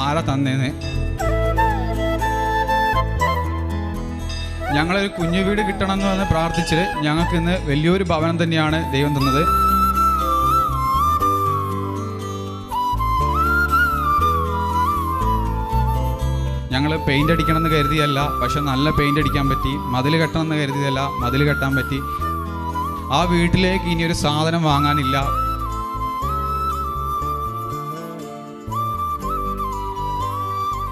ആരാ തന്നേന്ന്. ഞങ്ങളൊരു കുഞ്ഞു വീട് കിട്ടണമെന്ന് പറഞ്ഞ് പ്രാർത്ഥിച്ച് ഞങ്ങൾക്ക് ഇന്ന് വലിയൊരു ഭവനം തന്നെയാണ് ദൈവം തന്നത്. ഞങ്ങൾ പെയിൻ്റ് അടിക്കണമെന്ന് കരുതിയല്ല, പക്ഷെ നല്ല പെയിൻ്റ് അടിക്കാൻ പറ്റി. മതിൽ കെട്ടണമെന്ന് കരുതിയല്ല, മതിൽ കെട്ടാൻ പറ്റി. ആ വീട്ടിലേക്ക് ഇനിയൊരു സാധനം വാങ്ങാനില്ല.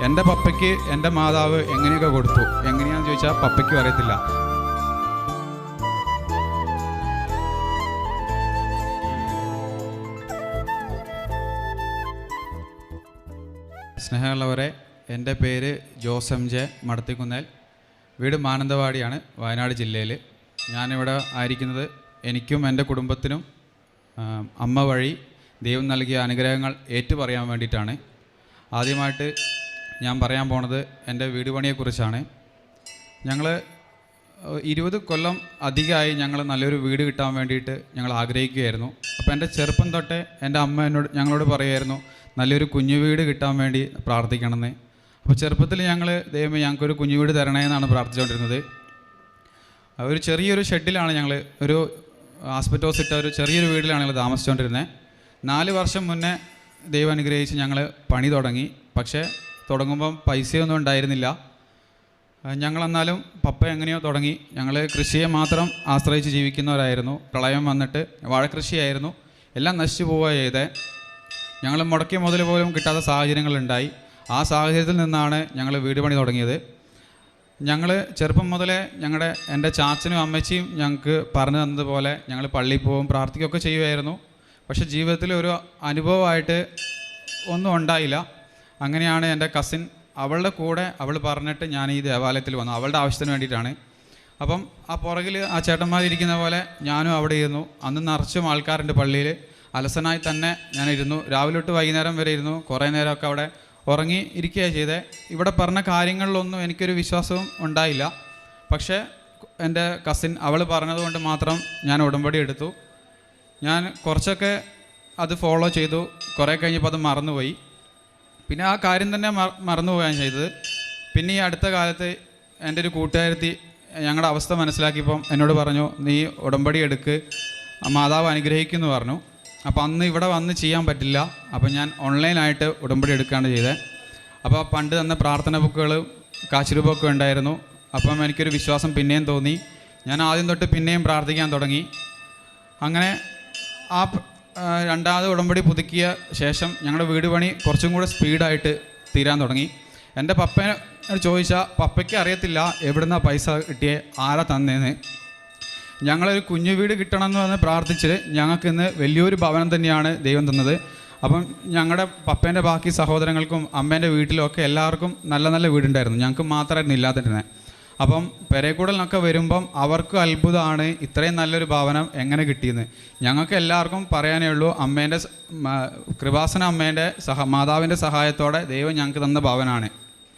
എൻ്റെ പപ്പയ്ക്ക് എൻ്റെ മാതാവ് എങ്ങനെയൊക്കെ കൊടുത്തു, എങ്ങനെയാണെന്ന് ചോദിച്ചാൽ പപ്പയ്ക്കും അറിയത്തില്ല. സ്നേഹമുള്ളവരെ, എൻ്റെ പേര് ജോസ് എം ജെ മടത്തിക്കുന്നേൽ. വീട് മാനന്തവാടിയാണ്, വയനാട് ജില്ലയിൽ. ഞാനിവിടെ ആയിരിക്കുന്നത് എനിക്കും എൻ്റെ കുടുംബത്തിനും അമ്മ വഴി ദൈവം നൽകിയ അനുഗ്രഹങ്ങൾ ഏറ്റുപറയാൻ വേണ്ടിയിട്ടാണ്. ആദ്യമായിട്ട് ഞാൻ പറയാൻ പോണത് എൻ്റെ വീട് പണിയെക്കുറിച്ചാണ്. ഞങ്ങൾ 20 കൊല്ലം അധികമായി ഞങ്ങൾ നല്ലൊരു വീട് കിട്ടാൻ വേണ്ടിയിട്ട് ഞങ്ങൾ ആഗ്രഹിക്കുകയായിരുന്നു. അപ്പോൾ എൻ്റെ ചെറുപ്പം തൊട്ടേ എൻ്റെ അമ്മ ഞങ്ങളോട് പറയുമായിരുന്നു നല്ലൊരു കുഞ്ഞു വീട് കിട്ടാൻ വേണ്ടി പ്രാർത്ഥിക്കണമെന്ന്. അപ്പോൾ ചെറുപ്പത്തിൽ ഞങ്ങൾ ദൈവമേ ഞങ്ങൾക്കൊരു കുഞ്ഞു വീട് തരണേ എന്നാണ് പ്രാർത്ഥിച്ചുകൊണ്ടിരുന്നത്. ഒരു ചെറിയൊരു ഷെഡിലാണ് ഞങ്ങൾ, ഒരു ആസ്പെറ്റോസ് ഇട്ട ഒരു ചെറിയൊരു വീട്ടിലാണ് ഞങ്ങൾ താമസിച്ചുകൊണ്ടിരുന്നത്. 4 വർഷം മുന്നേ ദൈവം അനുഗ്രഹിച്ച് ഞങ്ങൾ പണി തുടങ്ങി. പക്ഷേ തുടങ്ങുമ്പം പൈസയൊന്നും ഉണ്ടായിരുന്നില്ല. ഞങ്ങളെന്നാലും പപ്പ എങ്ങനെയോ തുടങ്ങി. ഞങ്ങൾ കൃഷിയെ മാത്രം ആശ്രയിച്ച് ജീവിക്കുന്നവരായിരുന്നു. പ്രളയം വന്നിട്ട് വാഴക്കൃഷിയായിരുന്നു, എല്ലാം നശിച്ചു പോവുക ചെയ്തേ. ഞങ്ങൾ മുടക്കിയ മുതൽ പോലും കിട്ടാത്ത സാഹചര്യങ്ങളുണ്ടായി. ആ സാഹചര്യത്തിൽ നിന്നാണ് ഞങ്ങൾ വീട് പണി തുടങ്ങിയത്. ഞങ്ങൾ ചെറുപ്പം മുതലേ എൻ്റെ ചാച്ചനും അമ്മച്ചിയും ഞങ്ങൾക്ക് പറഞ്ഞു തന്നതുപോലെ ഞങ്ങൾ പള്ളിയിൽ പോവും, പ്രാർത്ഥിക്കുകയൊക്കെ ചെയ്യുമായിരുന്നു. പക്ഷേ ജീവിതത്തിൽ ഒരു അനുഭവമായിട്ട് ഒന്നും ഉണ്ടായില്ല. അങ്ങനെയാണ് എൻ്റെ കസിൻ, അവളുടെ കൂടെ അവൾ പറഞ്ഞിട്ട് ഞാൻ ഈ ദേവാലയത്തിൽ വന്നു, അവളുടെ ആവശ്യത്തിന് വേണ്ടിയിട്ടാണ്. അപ്പം ആ പുറകിൽ ആ ചേട്ടന്മാരിരിക്കുന്ന പോലെ ഞാനും അവിടെ ഇരുന്നു. അന്ന് നിറച്ചും ആൾക്കാരുണ്ട് പള്ളിയിൽ. അലസനായി തന്നെ ഞാനിരുന്നു. രാവിലെ തൊട്ട് വൈകുന്നേരം വരെ ഇരുന്നു. കുറേ നേരമൊക്കെ അവിടെ ഉറങ്ങി ഇരിക്കുകയാണ് ചെയ്തത്. ഇവിടെ പറഞ്ഞ കാര്യങ്ങളിലൊന്നും എനിക്കൊരു വിശ്വാസവും ഉണ്ടായില്ല. പക്ഷേ എൻ്റെ കസിൻ അവൾ പറഞ്ഞതുകൊണ്ട് മാത്രം ഞാൻ ഉടമ്പടി എടുത്തു. ഞാൻ കുറച്ചൊക്കെ അത് ഫോളോ ചെയ്തു. കുറേ കഴിഞ്ഞപ്പോൾ അത് മറന്നുപോയി. പിന്നെ ആ കാര്യം തന്നെ മറന്നുപോയാണ് ചെയ്തത്. പിന്നെ ഈ അടുത്ത കാലത്ത് എൻ്റെ ഒരു കൂട്ടുകാരത്തി ഞങ്ങളുടെ അവസ്ഥ മനസ്സിലാക്കിയപ്പം എന്നോട് പറഞ്ഞു, നീ ഉടമ്പടി എടുക്ക്, മാതാവ് അനുഗ്രഹിക്കുമെന്ന് പറഞ്ഞു. അപ്പോൾ അന്ന് ഇവിടെ വന്ന് ചെയ്യാൻ പറ്റില്ല. അപ്പോൾ ഞാൻ ഓൺലൈനായിട്ട് ഉടമ്പടി എടുക്കുകയാണ് ചെയ്തത്. അപ്പോൾ പണ്ട് തന്ന പ്രാർത്ഥന ബുക്കുകൾ കാശുരൂപമൊക്കെ ഉണ്ടായിരുന്നു. അപ്പം എനിക്കൊരു വിശ്വാസം പിന്നെയും തോന്നി. ഞാൻ ആദ്യം തൊട്ട് പിന്നെയും പ്രാർത്ഥിക്കാൻ തുടങ്ങി. അങ്ങനെ ആ രണ്ടാമത് ഉടമ്പടി പുതുക്കിയ ശേഷം ഞങ്ങളുടെ വീട് പണി കുറച്ചും കൂടെ സ്പീഡായിട്ട് തീരാൻ തുടങ്ങി. എൻ്റെ പപ്പനെ ചോദിച്ചാൽ പപ്പയ്ക്ക് അറിയത്തില്ല എവിടുന്നാണ് പൈസ കിട്ടിയേ, ആരാ തന്നേന്ന്. ഞങ്ങളൊരു കുഞ്ഞു വീട് കിട്ടണമെന്ന് പറഞ്ഞ് പ്രാർത്ഥിച്ച് ഞങ്ങൾക്ക് ഇന്ന് വലിയൊരു ഭവനം തന്നെയാണ് ദൈവം തന്നത്. അപ്പം ഞങ്ങളുടെ പപ്പേൻ്റെ ബാക്കി സഹോദരങ്ങൾക്കും അമ്മേൻ്റെ വീട്ടിലും ഒക്കെ എല്ലാവർക്കും നല്ല നല്ല വീടുണ്ടായിരുന്നു. ഞങ്ങൾക്ക് മാത്രമായിരുന്നു ഇല്ലാതിരുന്നത്. അപ്പം പെരേക്കൂടലിനൊക്കെ വരുമ്പം അവർക്ക് അത്ഭുതമാണ് ഇത്രയും നല്ലൊരു ഭവനം എങ്ങനെ കിട്ടിയെന്ന്. ഞങ്ങൾക്ക് എല്ലാവർക്കും പറയാനേ ഉള്ളൂ, അമ്മേൻ്റെ കൃപാസന അമ്മേൻ്റെ മാതാവിൻ്റെ സഹായത്തോടെ ദൈവം ഞങ്ങൾക്ക് തന്ന ഭവനാണ്.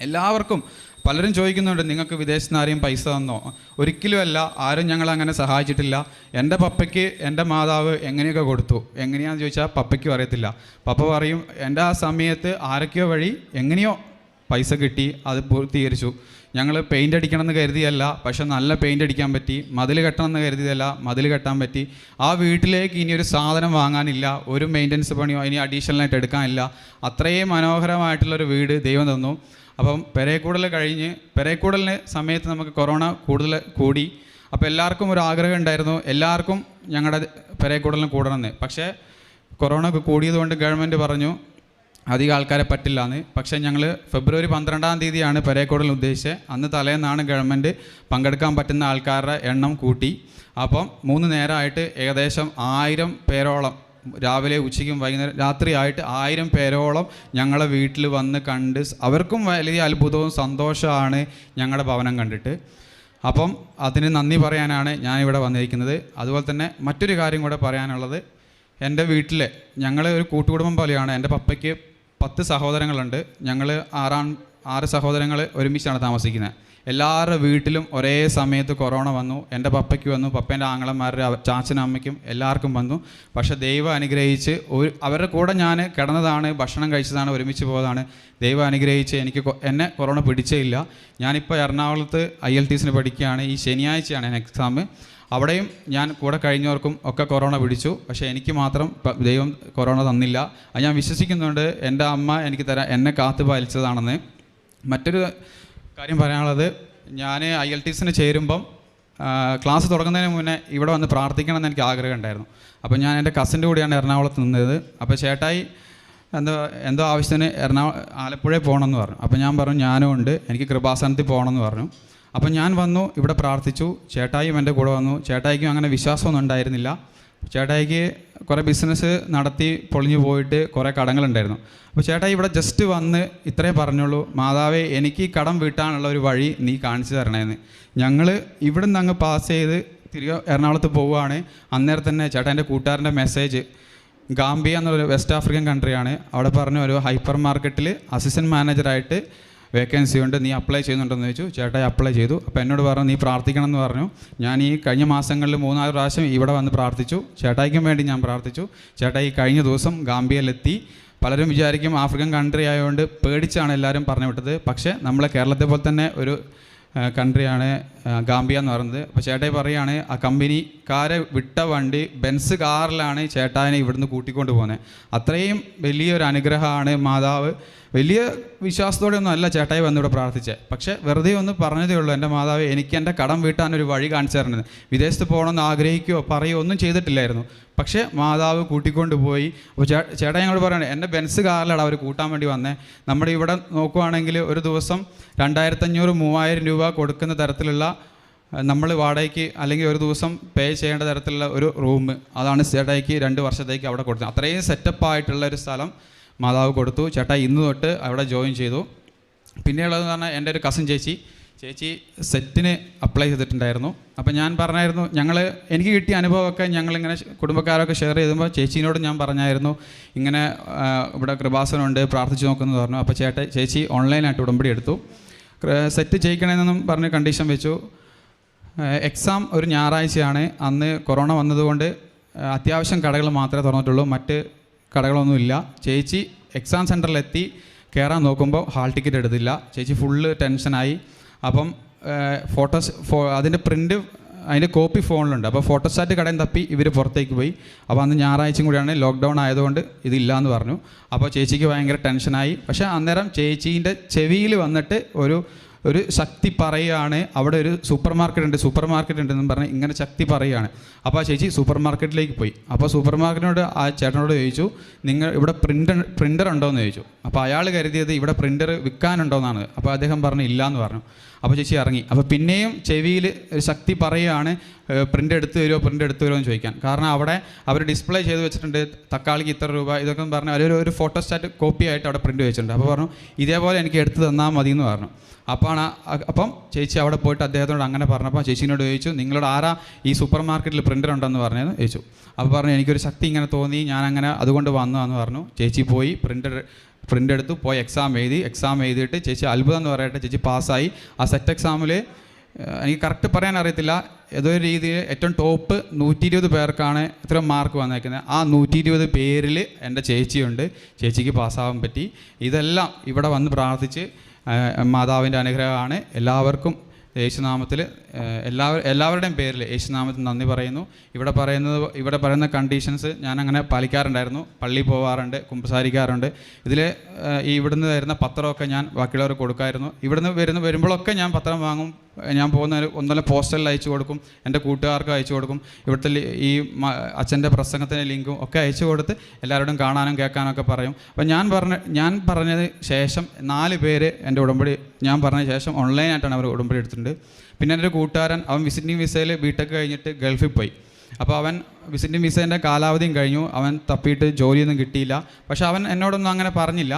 എല്ലാവർക്കും പലരും ചോദിക്കുന്നുണ്ട്, നിങ്ങൾക്ക് വിദേശത്ത് നിന്ന് ആരെയും പൈസ തന്നോ? ഒരിക്കലുമല്ല, ആരും ഞങ്ങളങ്ങനെ സഹായിച്ചിട്ടില്ല. എൻ്റെ പപ്പയ്ക്ക് എൻ്റെ മാതാവ് എങ്ങനെയൊക്കെ കൊടുത്തു, എങ്ങനെയാണെന്ന് ചോദിച്ചാൽ പപ്പയ്ക്കും അറിയത്തില്ല. പപ്പ പറയും, എൻ്റെ ആ സമയത്ത് ആരൊക്കെയോ വഴി എങ്ങനെയോ പൈസ കിട്ടി, അത് പൂർത്തീകരിച്ചു. ഞങ്ങൾ പെയിൻ്റ് അടിക്കണമെന്ന് കരുതിയല്ല, പക്ഷെ നല്ല പെയിൻ്റ് അടിക്കാൻ പറ്റി. മതിൽ കെട്ടണമെന്ന് കരുതിയല്ല, മതിൽ കെട്ടാൻ പറ്റി. ആ വീട്ടിലേക്ക് ഇനിയൊരു സാധനം വാങ്ങാനില്ല, ഒരു മെയിൻ്റനൻസ് പണിയോ ഇനി അഡീഷണലായിട്ട് എടുക്കാനില്ല. അത്രയും മനോഹരമായിട്ടുള്ളൊരു വീട് ദൈവം തന്നു. അപ്പം പെരേക്കൂടലിന് സമയത്ത് നമുക്ക് കൊറോണ കൂടുതൽ കൂടി. അപ്പോൾ എല്ലാവർക്കും ഒരു ആഗ്രഹം ഉണ്ടായിരുന്നു, എല്ലാവർക്കും ഞങ്ങളുടെ പെരേക്കൂടലിന് കൂടണമെന്ന്. പക്ഷേ കൊറോണ ഒക്കെ കൂടിയതുകൊണ്ട് ഗവൺമെൻറ് പറഞ്ഞു അധികം ആൾക്കാരെ പറ്റില്ല എന്ന്. പക്ഷേ ഞങ്ങൾ ഫെബ്രുവരി 12-ാം തീയതിയാണ് പെരേക്കൂടൽ ഉദ്ദേശിച്ചത്. അന്ന് തലേന്നാണ് ഗവൺമെൻറ് പങ്കെടുക്കാൻ പറ്റുന്ന ആൾക്കാരുടെ എണ്ണം കൂട്ടി. അപ്പം 3 നേരമായിട്ട് ഏകദേശം 1000 പേരോളം, രാവിലെ ഉച്ചയ്ക്കും വൈകുന്നേരം രാത്രിയായിട്ട് 1000 പേരോളം ഞങ്ങളെ വീട്ടിൽ വന്ന് കണ്ട് അവർക്കും വലിയ അത്ഭുതവും സന്തോഷമാണ് ഞങ്ങളുടെ ഭവനം കണ്ടിട്ട്. അപ്പം അതിന് നന്ദി പറയാനാണ് ഞാനിവിടെ വന്നിരിക്കുന്നത്. അതുപോലെ തന്നെ മറ്റൊരു കാര്യം കൂടെ പറയാനുള്ളത്, എൻ്റെ വീട്ടിൽ ഞങ്ങൾ ഒരു കൂട്ടുകുടുംബം പോലെയാണ്. എൻ്റെ പപ്പയ്ക്ക് 10 സഹോദരങ്ങളുണ്ട്. ഞങ്ങൾ 6 സഹോദരങ്ങൾ ഒരുമിച്ചാണ് താമസിക്കുന്നത്. എല്ലാവരുടെ വീട്ടിലും ഒരേ സമയത്ത് കൊറോണ വന്നു. എൻ്റെ പപ്പയ്ക്ക് വന്നു, പപ്പേൻ്റെ ആങ്ങളമാരുടെ ചാച്ചനും അമ്മയ്ക്കും എല്ലാവർക്കും വന്നു. പക്ഷേ ദൈവം അനുഗ്രഹിച്ച് അവരുടെ കൂടെ ഞാൻ കിടന്നതാണ്, ഭക്ഷണം കഴിച്ചതാണ്, ഒരുമിച്ച് പോയതാണ്. ദൈവം അനുഗ്രഹിച്ച് എന്നെ കൊറോണ പിടിച്ചേ ഇല്ല. ഞാനിപ്പോൾ എറണാകുളത്ത് IELTS പഠിക്കുകയാണ്. ഈ ശനിയാഴ്ചയാണ് എക്സാം. അവിടെയും ഞാൻ കൂടെ കഴിഞ്ഞവർക്കും ഒക്കെ കൊറോണ പിടിച്ചു. പക്ഷേ എനിക്ക് മാത്രം ദൈവം കൊറോണ തന്നില്ല. അത് ഞാൻ വിശ്വസിക്കുന്നുണ്ട്. എൻ്റെ അമ്മ എന്നെ കാത്തു പാലിച്ചതാണെന്ന്. മറ്റൊരു കാര്യം പറയാനുള്ളത്, ഞാൻ IELTS ചേരുമ്പം ക്ലാസ് തുടങ്ങുന്നതിന് മുന്നേ ഇവിടെ വന്ന് പ്രാർത്ഥിക്കണമെന്ന് എനിക്ക് ആഗ്രഹം ഉണ്ടായിരുന്നു. അപ്പോൾ ഞാൻ എൻ്റെ കസിൻ്റെ കൂടെയാണ് എറണാകുളത്ത് നിന്നത്. അപ്പോൾ ചേട്ടായി എന്തോ ആവശ്യത്തിന് ആലപ്പുഴയിൽ പോകണമെന്ന് പറഞ്ഞു. അപ്പോൾ ഞാൻ പറഞ്ഞു ഞാനും ഉണ്ട്, എനിക്ക് കൃപാസനത്തിൽ പോകണമെന്ന് പറഞ്ഞു. അപ്പം ഞാൻ വന്നു, ഇവിടെ പ്രാർത്ഥിച്ചു. ചേട്ടായിയും എൻ്റെ കൂടെ വന്നു. ചേട്ടായിക്കും അങ്ങനെ വിശ്വാസമൊന്നും ഉണ്ടായിരുന്നില്ല. ചേട്ടായിക്ക് കുറേ ബിസിനസ് നടത്തി പൊളിഞ്ഞു പോയിട്ട് കുറേ കടങ്ങളുണ്ടായിരുന്നു. അപ്പോൾ ചേട്ടായി ഇവിടെ ജസ്റ്റ് വന്ന് ഇത്രേ പറഞ്ഞുള്ളൂ, മാതാവേ എനിക്ക് ഈ കടം വീട്ടാനുള്ള ഒരു വഴി നീ കാണിച്ചു തരണേന്ന്. ഞങ്ങൾ ഇവിടെ നിന്ന് അങ്ങ് പാസ് ചെയ്ത് തിരികെ എറണാകുളത്ത് പോവുകയാണ്. അന്നേരം തന്നെ ചേട്ടാൻ്റെ കൂട്ടുകാരൻ്റെ മെസ്സേജ്, ഗാംബിയ എന്നൊരു വെസ്റ്റ് ആഫ്രിക്കൻ കൺട്രിയാണ്, അവിടെ പറഞ്ഞ ഒരു ഹൈപ്പർ മാർക്കറ്റിൽ അസിസ്റ്റൻറ്റ് മാനേജറായിട്ട് വേക്കൻസി ഉണ്ട്, നീ അപ്ലൈ ചെയ്യുന്നുണ്ടെന്ന് ചോദിച്ചു. ചേട്ടായി അപ്ലൈ ചെയ്തു. അപ്പോൾ എന്നോട് പറഞ്ഞു നീ പ്രാർത്ഥിക്കണം എന്ന് പറഞ്ഞു. ഞാൻ ഈ കഴിഞ്ഞ മാസങ്ങളിൽ 3-4 പ്രാവശ്യം ഇവിടെ വന്ന് പ്രാർത്ഥിച്ചു. ചേട്ടായിക്കും വേണ്ടി ഞാൻ പ്രാർത്ഥിച്ചു. ചേട്ടായി കഴിഞ്ഞ ദിവസം ഗാംബിയയിലെത്തി. പലരും വിചാരിക്കും ആഫ്രിക്കൻ കൺട്രി ആയതുകൊണ്ട് പേടിച്ചാണ് എല്ലാവരും പറഞ്ഞു വിട്ടത്. പക്ഷേ നമ്മളെ കേരളത്തെ പോലെ തന്നെ ഒരു കൺട്രിയാണ് ഗാംബിയ എന്ന് പറയുന്നത്. അപ്പോൾ ചേട്ടായി പറയുകയാണ്, ആ കമ്പനിക്കാരെ വിട്ട വണ്ടി ബെൻസ് കാറിലാണ് ചേട്ടായിനെ ഇവിടുന്ന് കൂട്ടിക്കൊണ്ട് പോകുന്നത്. അത്രയും വലിയൊരു അനുഗ്രഹമാണ്. മാതാവ് വലിയ വിശ്വാസത്തോടെയൊന്നും അല്ല ചേട്ടായി വന്നിവിടെ പ്രാർത്ഥിച്ചത്. പക്ഷേ വെറുതെ ഒന്ന് പറഞ്ഞതേ ഉള്ളൂ, എൻ്റെ മാതാവ് എനിക്ക് എൻ്റെ കടം വീട്ടാനൊരു വഴി കാണിച്ചു തരണത്. വിദേശത്ത് പോകണമെന്ന് ആഗ്രഹിക്കുകയോ പറയുകയോ ഒന്നും ചെയ്തിട്ടില്ലായിരുന്നു. പക്ഷേ മാതാവ് കൂട്ടിക്കൊണ്ട് പോയി. അപ്പോൾ ചേട്ടാ ഞങ്ങൾ പറയുന്നത് എൻ്റെ ബെൻസ് കാറിലാണ് അവർ കൂട്ടാൻ വേണ്ടി വന്നേ. നമ്മുടെ ഇവിടെ നോക്കുവാണെങ്കിൽ ഒരു ദിവസം 2500-3000 രൂപ കൊടുക്കുന്ന തരത്തിലുള്ള നമ്മൾ വാടകയ്ക്ക് അല്ലെങ്കിൽ ഒരു ദിവസം പേ ചെയ്യേണ്ട തരത്തിലുള്ള ഒരു റൂം, അതാണ് ചേട്ടായിക്ക് 2 വർഷത്തേക്ക് അവിടെ കൊടുത്തത്. അത്രയും സെറ്റപ്പായിട്ടുള്ള ഒരു സ്ഥലം മാതാവ് കൊടുത്തു. ചേട്ടായി ഇന്ന് തൊട്ട് അവിടെ ജോയിൻ ചെയ്തു. പിന്നെയുള്ളതെന്ന് പറഞ്ഞാൽ എൻ്റെ ഒരു കസിൻ ചേച്ചി സെറ്റിന് അപ്ലൈ ചെയ്തിട്ടുണ്ടായിരുന്നു. അപ്പം ഞാൻ പറഞ്ഞായിരുന്നു, എനിക്ക് കിട്ടിയ അനുഭവമൊക്കെ ഞങ്ങളിങ്ങനെ കുടുംബക്കാരൊക്കെ ഷെയർ ചെയ്തുമ്പോൾ ചേച്ചീനോട് ഞാൻ പറഞ്ഞായിരുന്നു ഇങ്ങനെ ഇവിടെ കൃപാസനമുണ്ട്, പ്രാർത്ഥിച്ച് നോക്കുമെന്ന് പറഞ്ഞു. അപ്പോൾ ചേച്ചി ഓൺലൈനായിട്ട് ഉടമ്പടി എടുത്തു. സെറ്റ് ചെയ്യിക്കണമെന്നും പറഞ്ഞ് കണ്ടീഷൻ വെച്ചു. എക്സാം ഒരു ഞായറാഴ്ചയാണ്. അന്ന് കൊറോണ വന്നതുകൊണ്ട് അത്യാവശ്യം കടകൾ മാത്രമേ തുറന്നിട്ടുള്ളൂ, മറ്റ് കടകളൊന്നുമില്ല. ചേച്ചി എക്സാം സെൻറ്ററിലെത്തി കയറാൻ നോക്കുമ്പോൾ ഹാൾ ടിക്കറ്റ് എടുത്തില്ല. ചേച്ചി ഫുള്ള് ടെൻഷനായി. അപ്പം അതിൻ്റെ പ്രിൻ്റ് അതിൻ്റെ കോപ്പി ഫോണിലുണ്ട്. അപ്പോൾ ഫോട്ടോസ്റ്റാറ്റ് കടയിൽ തപ്പി ഇവർ പുറത്തേക്ക് പോയി. അപ്പോൾ അന്ന് ഞായറാഴ്ചയും കൂടിയാണ്, ലോക്ക്ഡൗൺ ആയതുകൊണ്ട് ഇതില്ല എന്ന് പറഞ്ഞു. അപ്പോൾ ചേച്ചിക്ക് ഭയങ്കര ടെൻഷനായി. പക്ഷേ അന്നേരം ചേച്ചീൻ്റെ ചെവിയിൽ വന്നിട്ട് ഒരു ശക്തി പറയുകയാണ്, അവിടെ ഒരു സൂപ്പർ മാർക്കറ്റ് ഉണ്ടെന്ന് പറഞ്ഞ് ഇങ്ങനെ ശക്തി പറയുകയാണ്. അപ്പോൾ ആ ചേച്ചി സൂപ്പർ മാർക്കറ്റിലേക്ക് പോയി. അപ്പോൾ സൂപ്പർ മാർക്കറ്റിനോട് ആ ചേട്ടനോട് ചോദിച്ചു, നിങ്ങൾ ഇവിടെ പ്രിൻ്റർ ഉണ്ടോയെന്ന് ചോദിച്ചു. അപ്പോൾ അയാൾ കരുതിയത് ഇവിടെ പ്രിൻ്റർ വിൽക്കാനുണ്ടോയെന്നാണ്. അപ്പോൾ അദ്ദേഹം പറഞ്ഞു ഇല്ല എന്ന് പറഞ്ഞു. അപ്പോൾ ചേച്ചി ഇറങ്ങി. അപ്പോൾ പിന്നെയും ചെവിയിൽ ഒരു ശക്തി പറയുകയാണ്, പ്രിൻ്റ് എടുത്ത് തരുമോ എന്ന് ചോദിക്കാൻ. കാരണം അവിടെ അവർ ഡിസ്പ്ലേ ചെയ്ത് വെച്ചിട്ടുണ്ട്, തക്കാളിക്ക് ഇത്ര രൂപ ഇതൊക്കെ പറഞ്ഞ് ഒരു ഫോട്ടോസ്റ്റാറ്റ് കോപ്പി ആയിട്ട് അവിടെ പ്രിൻ്റ് വെച്ചിട്ടുണ്ട്. അപ്പോൾ പറഞ്ഞു ഇതേപോലെ എനിക്ക് എടുത്ത് തന്നാൽ മതി എന്ന് പറഞ്ഞു. അപ്പം ചേച്ചി അവിടെ പോയിട്ട് അദ്ദേഹത്തോട് അങ്ങനെ പറഞ്ഞപ്പോൾ ചേച്ചീനോട് ചോദിച്ചു, നിങ്ങളോട് ആരാ ഈ സൂപ്പർ മാർക്കറ്റിൽ പ്രിൻ്റർ ഉണ്ടെന്ന് പറഞ്ഞതെന്ന് ചോദിച്ചു. അപ്പോൾ പറഞ്ഞു എനിക്കൊരു ശക്തി ഇങ്ങനെ തോന്നി, ഞാനങ്ങനെ അതുകൊണ്ട് വന്നതെന്ന് പറഞ്ഞു. ചേച്ചി പോയി പ്രിൻ്റ് എടുത്തു, പോയി എക്സാം എഴുതിയിട്ട് ചേച്ചി അത്ഭുതം എന്ന് പറയട്ടെ, ചേച്ചി പാസ്സായി. ആ സെറ്റ് എക്സാമിൽ എനിക്ക് കറക്റ്റ് പറയാൻ അറിയത്തില്ല, ഏതോ ഒരു രീതിയിൽ ഏറ്റവും ടോപ്പ് 120 പേർക്കാണ് ഇത്ര മാർക്ക് വന്നേക്കുന്നത്. ആ 120 പേരിൽ എൻ്റെ ചേച്ചിയുണ്ട്. ചേച്ചിക്ക് പാസ്സാവാൻ പറ്റി. ഇതെല്ലാം ഇവിടെ വന്ന് പ്രാർത്ഥിച്ച് മാതാവിൻ്റെ അനുഗ്രഹമാണ്. എല്ലാവർക്കും യേശുനാമത്തിൽ എല്ലാവരുടെയും പേരിൽ യേശുനാമത്തിൽ നന്ദി പറയുന്നു. ഇവിടെ പറയുന്ന കണ്ടീഷൻസ് ഞാനങ്ങനെ പാലിക്കാറുണ്ടായിരുന്നു. പള്ളിയിൽ പോകാറുണ്ട്, കുമ്പസാരിക്കാറുണ്ട്. ഇവിടുന്ന് വരുന്ന പത്രമൊക്കെ ഞാൻ ബാക്കിയുള്ളവർക്ക് കൊടുക്കായിരുന്നു. ഇവിടുന്ന് വരുമ്പോഴൊക്കെ ഞാൻ പത്രം വാങ്ങും. ഞാൻ പോകുന്ന ഒന്നല്ല പോസ്റ്റലിൽ അയച്ചു കൊടുക്കും, എൻ്റെ കൂട്ടുകാർക്ക് അയച്ചു കൊടുക്കും. ഇവിടുത്തെ ഈ അച്ഛൻ്റെ പ്രസംഗത്തിൻ്റെ ലിങ്കും ഒക്കെ അയച്ചു കൊടുത്ത് എല്ലാവരോടും കാണാനും കേൾക്കാനൊക്കെ പറയും. അപ്പം ഞാൻ പറഞ്ഞത് ശേഷം 4 പേര് എൻ്റെ ഉടമ്പടി ഞാൻ പറഞ്ഞ ശേഷം ഓൺലൈനായിട്ടാണ് അവർ ഉടമ്പടി എടുത്തിട്ടുണ്ട്. പിന്നെ എൻ്റെ ഒരു കൂട്ടുകാരൻ, അവൻ വിസിറ്റിംഗ് വിസയിൽ ബിടെക് കഴിഞ്ഞിട്ട് ഗൾഫിൽ പോയി. അപ്പോൾ അവൻ വിസിറ്റിംഗ് വിസേൻ്റെ കാലാവധിയും കഴിഞ്ഞു. അവൻ തപ്പിയിട്ട് ജോലിയൊന്നും കിട്ടിയില്ല. പക്ഷേ അവൻ എന്നോടൊന്നും അങ്ങനെ പറഞ്ഞില്ല.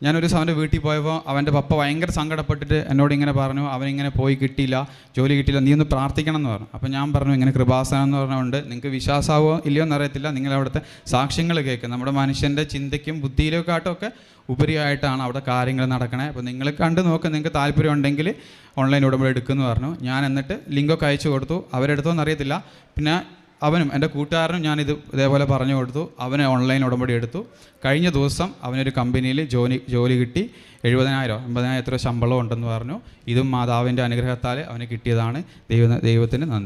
ഞാനൊരു ദിവസം അവൻ്റെ വീട്ടിൽ പോയപ്പോൾ അവൻ്റെ പപ്പ ഭയങ്കര സങ്കടപ്പെട്ടിട്ട് എന്നോട് ഇങ്ങനെ പറഞ്ഞു, അവനിങ്ങനെ പോയി കിട്ടിയില്ല, ജോലി കിട്ടിയില്ല, നീ ഒന്ന് പ്രാർത്ഥിക്കണം എന്ന് പറഞ്ഞു. അപ്പോൾ ഞാൻ പറഞ്ഞു, ഇങ്ങനെ കൃപാസനം എന്ന് പറഞ്ഞുകൊണ്ട് നിങ്ങൾക്ക് വിശ്വാസമാവോ ഇല്ലയോ എന്നറിയത്തില്ല, നിങ്ങളവിടുത്തെ സാക്ഷ്യങ്ങൾ കേൾക്കുക, നമ്മുടെ മനുഷ്യൻ്റെ ചിന്തയ്ക്കും ബുദ്ധിയിലേക്കാട്ടൊക്കെ ഉപരിയായിട്ടാണ് അവിടെ കാര്യങ്ങൾ നടക്കണേ. അപ്പോൾ നിങ്ങൾ കണ്ടു നോക്കുക, നിങ്ങൾക്ക് താല്പര്യം ഉണ്ടെങ്കിൽ ഓൺലൈൻ ഉടമ്പടി എടുക്കുമെന്ന് പറഞ്ഞു. ഞാൻ എന്നിട്ട് ലിങ്കൊക്കെ അയച്ചു കൊടുത്തു. അവരെടുത്തോന്ന് അറിയത്തില്ല. പിന്നെ അവനും എൻ്റെ കൂട്ടുകാരനും ഇതേപോലെ പറഞ്ഞു കൊടുത്തു. അവന് ഓൺലൈൻ ഉടമ്പടി എടുത്തു. കഴിഞ്ഞ ദിവസം അവനൊരു കമ്പനിയിൽ ജോലി കിട്ടി. 70,000 80,000 എത്ര ശമ്പളം ഉണ്ടെന്ന് പറഞ്ഞു. ഇതും മാതാവിൻ്റെ അനുഗ്രഹത്താൽ അവന് കിട്ടിയതാണ്. ദൈവത്തിന് നന്ദി.